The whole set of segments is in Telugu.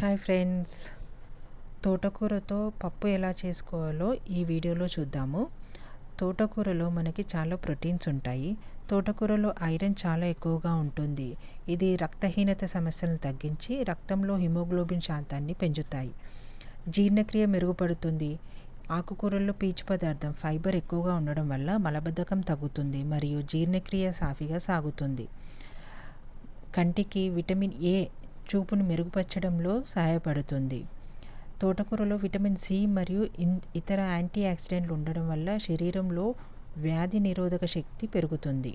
హాయ్ ఫ్రెండ్స్, తోటకూరతో పప్పు ఎలా చేసుకోవాలో ఈ వీడియోలో చూద్దాము. తోటకూరలో మనకి చాలా ప్రోటీన్స్ ఉంటాయి. తోటకూరలో ఐరన్ చాలా ఎక్కువగా ఉంటుంది. ఇది రక్తహీనత సమస్యలను తగ్గించి రక్తంలో హిమోగ్లోబిన్ శాతాన్ని పెంచుతాయి. జీర్ణక్రియ మెరుగుపడుతుంది. ఆకుకూరల్లో పీచు పదార్థం ఫైబర్ ఎక్కువగా ఉండడం వల్ల మలబద్ధకం తగ్గుతుంది మరియు జీర్ణక్రియ సాఫీగా సాగుతుంది. కంటికి విటమిన్ ఏ చూపును మెరుగుపరచడంలో సహాయపడుతుంది. తోటకూరలో విటమిన్ సి మరియు ఇతర యాంటీ ఆక్సిడెంట్లు ఉండడం వల్ల శరీరంలో వ్యాధి నిరోధక శక్తి పెరుగుతుంది.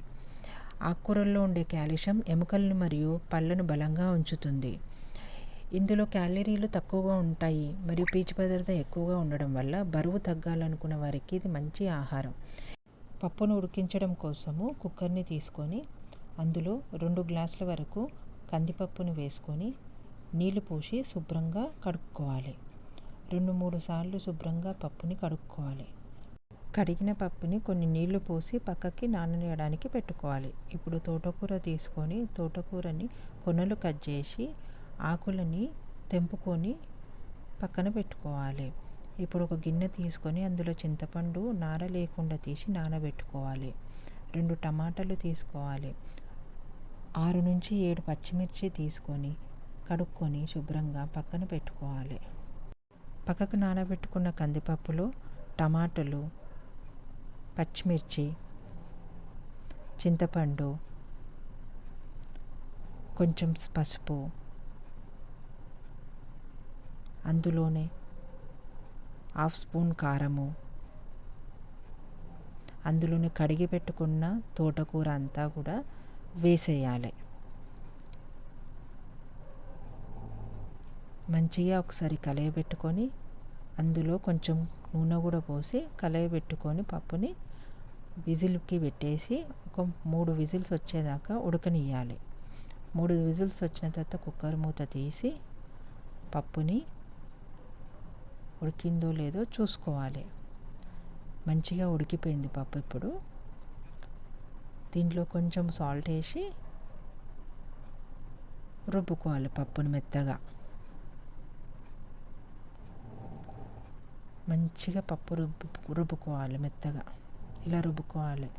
ఆకుకూరల్లో ఉండే కాల్షియం ఎముకలను మరియు పళ్ళను బలంగా ఉంచుతుంది. ఇందులో క్యాలరీలు తక్కువగా ఉంటాయి మరియు పీచు పదార్థం ఎక్కువగా ఉండడం వల్ల బరువు తగ్గాలనుకున్న వారికి ఇది మంచి ఆహారం. పప్పును ఉడికించడం కోసము కుక్కర్ని తీసుకొని అందులో 2 గ్లాసుల వరకు కందిపప్పును వేసుకొని నీళ్లు పోసి శుభ్రంగా కడుక్కోవాలి. 2-3 సార్లు శుభ్రంగా పప్పుని కడుక్కోవాలి. కడిగిన పప్పుని కొన్ని నీళ్లు పోసి పక్కకి నాననియడానికి పెట్టుకోవాలి. ఇప్పుడు తోటకూర తీసుకొని తోటకూరని కొనలు కట్ చేసి ఆకులని తెంపుకొని పక్కన పెట్టుకోవాలి. ఇప్పుడు ఒక గిన్నె తీసుకొని అందులో చింతపండు నార లేకుండా తీసి నానబెట్టుకోవాలి. 2 టమాటాలు తీసుకోవాలి. 6-7 పచ్చిమిర్చి తీసుకొని కడుక్కొని శుభ్రంగా పక్కన పెట్టుకోవాలి. పక్కకు నానబెట్టుకున్న కందిపప్పులో టమాటాలు, పచ్చిమిర్చి, చింతపండు, కొంచెం పసుపు, అందులోనే 1/2 స్పూన్ కారము, అందులోనే కడిగి పెట్టుకున్న తోటకూర అంతా కూడా వేసేయాలి. మంచిగా ఒకసారి కలయబెట్టుకొని అందులో కొంచెం నూనె కూడా పోసి కలయబెట్టుకొని పప్పుని విజిల్కి పెట్టేసి ఒక 3 విజిల్స్ వచ్చేదాకా ఉడకనియాలి. 3 విజిల్స్ వచ్చిన తర్వాత కుక్కర్ మూత తీసి పప్పుని ఉడికిందో లేదో చూసుకోవాలి. మంచిగా ఉడికిపోయింది పప్పు. ఇప్పుడు దీంట్లో కొంచెం సాల్ట్ వేసి రుబ్బుకోవాలి. పప్పుని మెత్తగా మంచిగా పప్పు రుబ్బుకోవాలి. మెత్తగా ఇలా రుబ్బుకోవాలి.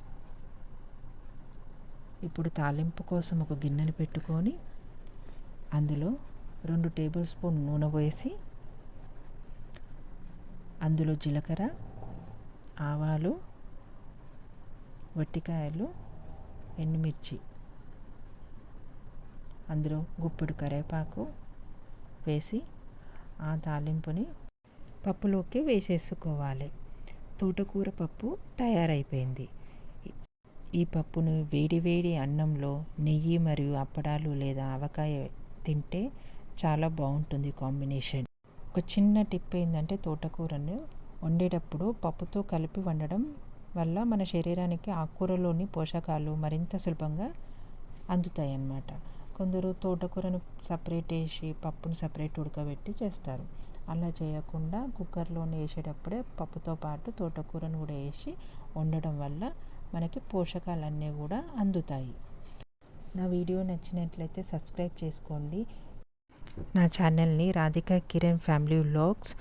ఇప్పుడు తాలింపు కోసం ఒక గిన్నెని పెట్టుకొని అందులో 2 టేబుల్ స్పూన్ నూనె పోసి అందులో జీలకర్ర, ఆవాలు, వట్టికాయలు, ఎండుమిర్చి, అందులో గుప్పెడు కరివేపాకు వేసి ఆ తాలింపుని పప్పులోకి వేసేసుకోవాలి. తోటకూర పప్పు తయారైపోయింది. ఈ పప్పును వేడి అన్నంలో నెయ్యి మరియు అప్పడాలు లేదా ఆవకాయ తింటే చాలా బాగుంటుంది కాంబినేషన్. ఒక చిన్న టిప్ ఏంటంటే తోటకూరను వండేటప్పుడు పప్పుతో కలిపి వండడం వల్ల మన శరీరానికి ఆకుకూరలోని పోషకాలు మరింత సులభంగా అందుతాయి అన్నమాట. కొందరు తోటకూరను సపరేట్ వేసి పప్పును సపరేట్ ఉడకబెట్టి చేస్తారు. అలా చేయకుండా కుక్కర్లోనే వేసేటప్పుడే పప్పుతో పాటు తోటకూరను కూడా వేసి వండడం వల్ల మనకి పోషకాలన్నీ కూడా అందుతాయి. నా వీడియో నచ్చినట్లయితే సబ్స్క్రైబ్ చేసుకోండి. నా ఛానల్ని Radhika Kiran family vlogs.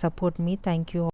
Support me. Thank you.